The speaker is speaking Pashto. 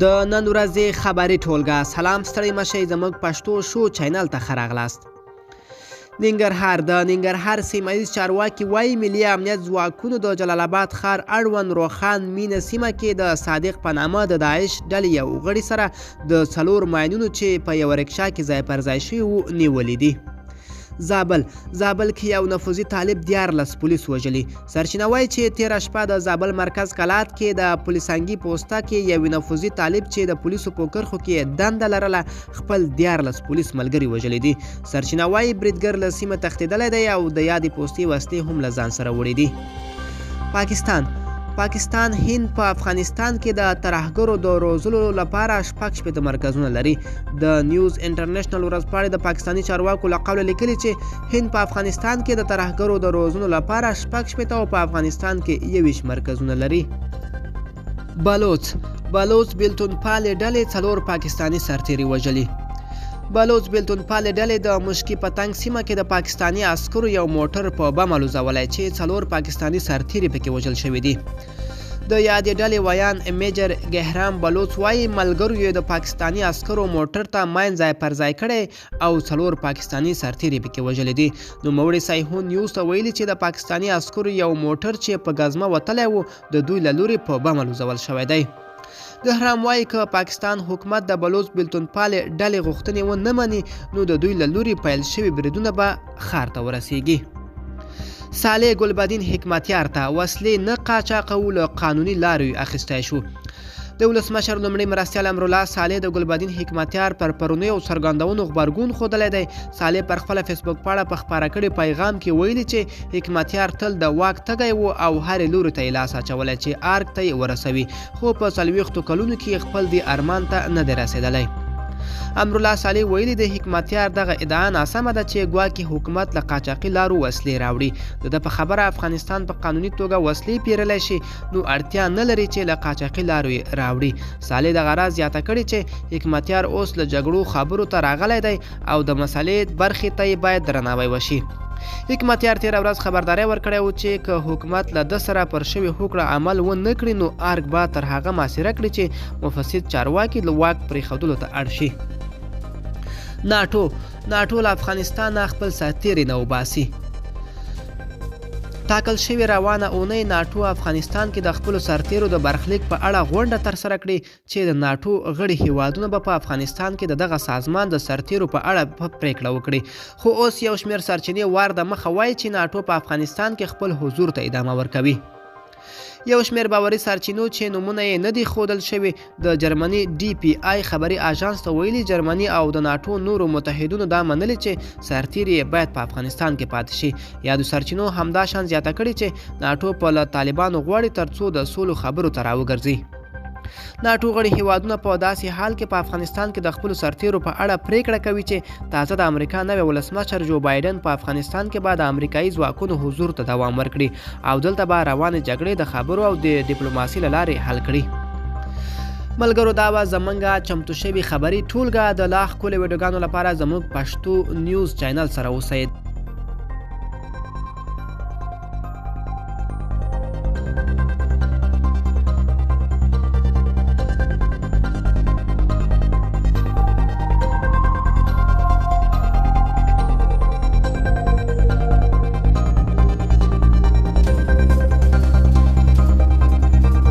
د نن ورځې خبري ټولګه. سلام ستړي مشئ، زموږ پښتو شو چینل ته ښه راغلاست. ننګرهار. د ننګرهار سیمه ییز چارواکي وایي ملي امنیت ځواکونو د جلال آباد ښار اړوند روخان مینه سیمه کې د صادق په نامه د داعش ډلې یو غړي سره د 4 ماینونو چې په یوه رکشا کې ځای پر ځای شوي وو نیولي دي. زابل کې یو نفوذي طالب 14 پولیس وژلي. سرچینه وایي چې تېره شپه د زابل مرکز کلات کې د پولیسنګي پوسته کې یو نفوذي طالب چې د پولیسو په کرښو کې دنده لرله خپل 14 پولیس ملګري وژلي دي. سرچینه وایي بریدګر له سیمه تښتېدلی دی او د یادې پوستې وسلې هم له ځان سره وړي دي. پاکستان هند په افغانستان کې د ترهګرو د روزلو لپاره 6 مرکزونه لري. د نیوز انټرنیشنل ورځپاڼې د پاکستاني چارواکو له قوله لیکلي چې هند په افغانستان کې د ترهګرو د روزلو لپاره 6 او په افغانستان کې 21 مرکزونه لري. بلوچ بیلتون پالې ډلې 4 پاکستاني سرتیري وژلي. بلوچ بیلتون پالې ډلې د مشکي پتنګ سیمه کې د پاکستاني عسکرو یو موټر په بم الوزولی چې 4 پاکستاني سرتیري پکې وژل شوي دي. د یادې ډلې ویان میجر ګهرام بلوچ وایي ملګرو یې د پاکستاني عسکرو موټر ته ماین ځای پر ځای کړی او 4 پاکستاني سرتیري پکې وژلي دي. نوموړي سایهون نیوز ته ویلي چې د پاکستاني عسکرو یو موټر چې په ګزمه وتلی و د دوی له لورې په بم الوزول شوی دی. ګهرام وایي که پاکستان حکومت د بلوچ بیلتون پالې ډلې غوښتنې ونه مني نو د دوی له لورې پیل شوي بریدونه به ښار ته ورسیږي. صالح ګلبدین حکمتیار ته وسلې نه قاچاقول له قانوني لارې اخیستی شو. د ولسمشر لومړي مرستیال امرالله صالح د ګلبدین حکمتیار پر پرونیو څرګندونو غبرګون ښودلی دی. صالح پر خپله فیسبوک پاڼه په خپاره کړي پیغام کې ویلي چې حکمتیار تل د واک تږی و او هرې لوري ته یې لاس اچولی چې ارګ ته یې ورسوي، خو په 40 کلونو کې خپل دې ارمان ته نه دی رسېدلی. امرالله صالح ویلي د حکمتیار دغه ادعا ناسمه ده چې ګواکې حکومت له قاچاقي لارو وسلې راوړي. د ده په خبره افغانستان په قانوني توګه وسلې پیرلی شي نو اړتیا نه لري چې له قاچاقي لارو یې راوړي. صالح دغه راز زیاته کړې چې حکمتیار اوس له جګړو خبرو ته راغلی دی او د مسلې برخې ته یې باید درناوی وشي. حکمتیار تېره ورځ خبرداری ورکړی و چې که حکومت له ده سره پر شوې هوکړه عمل ونه کړي نو ارګ به تر هغه محاصره کړي چې مفسد چارواکي له واک پرېښودلو ته اړ شي. ناټو له افغانستان خپل سرتیري نه وباسي. ټاکل شوې روانه اونۍ ناټو افغانستان کې د خپلو سرتیرو د برخلیک په اړه غونډه ترسره کړې چې د ناټو غړي هیوادونه به په افغانستان کې د دغه سازمان د سرتیرو په اړه پریکړه وکړي. خو اوس یو شمېر سرچینې وار د مخه وایي چې ناټو په افغانستان کې خپل حضور ته ادامه ورکوي. یو شمېر باوري سرچینو چې نومونه یې نه دي ښودل شوي د جرمني DPI خبري اژانس ته ویلي جرمني او د ناټو نورو متحدینو دا منلي چې سرتیري باید په افغانستان کې پاتې شي. یادو سرچینو همدا شان زیاته کړې چې ناټو په له طالبانو غواړي ترڅو د سولو خبرو ته راوګرځي. ناټو غړي هیوادونه په داسې حال کې په افغانستان کې د خپلو سرتیرو په اړه پریکړه کوي چې تازه د امریکا نوی ولسمشر جو بایډن په افغانستان کې به د امریکایي ځواکونو حضور ته دوام ورکړي او دلته به روانې جګړې د خبرو او د ډیپلوماسي له لارې حل کړي. ملګرو دا به زموږ چمتو شوي خبري ټولګه. د لا ښکلې ویډیوګانو لپاره زموږ پښتو نیوز چینل سره اوسئ.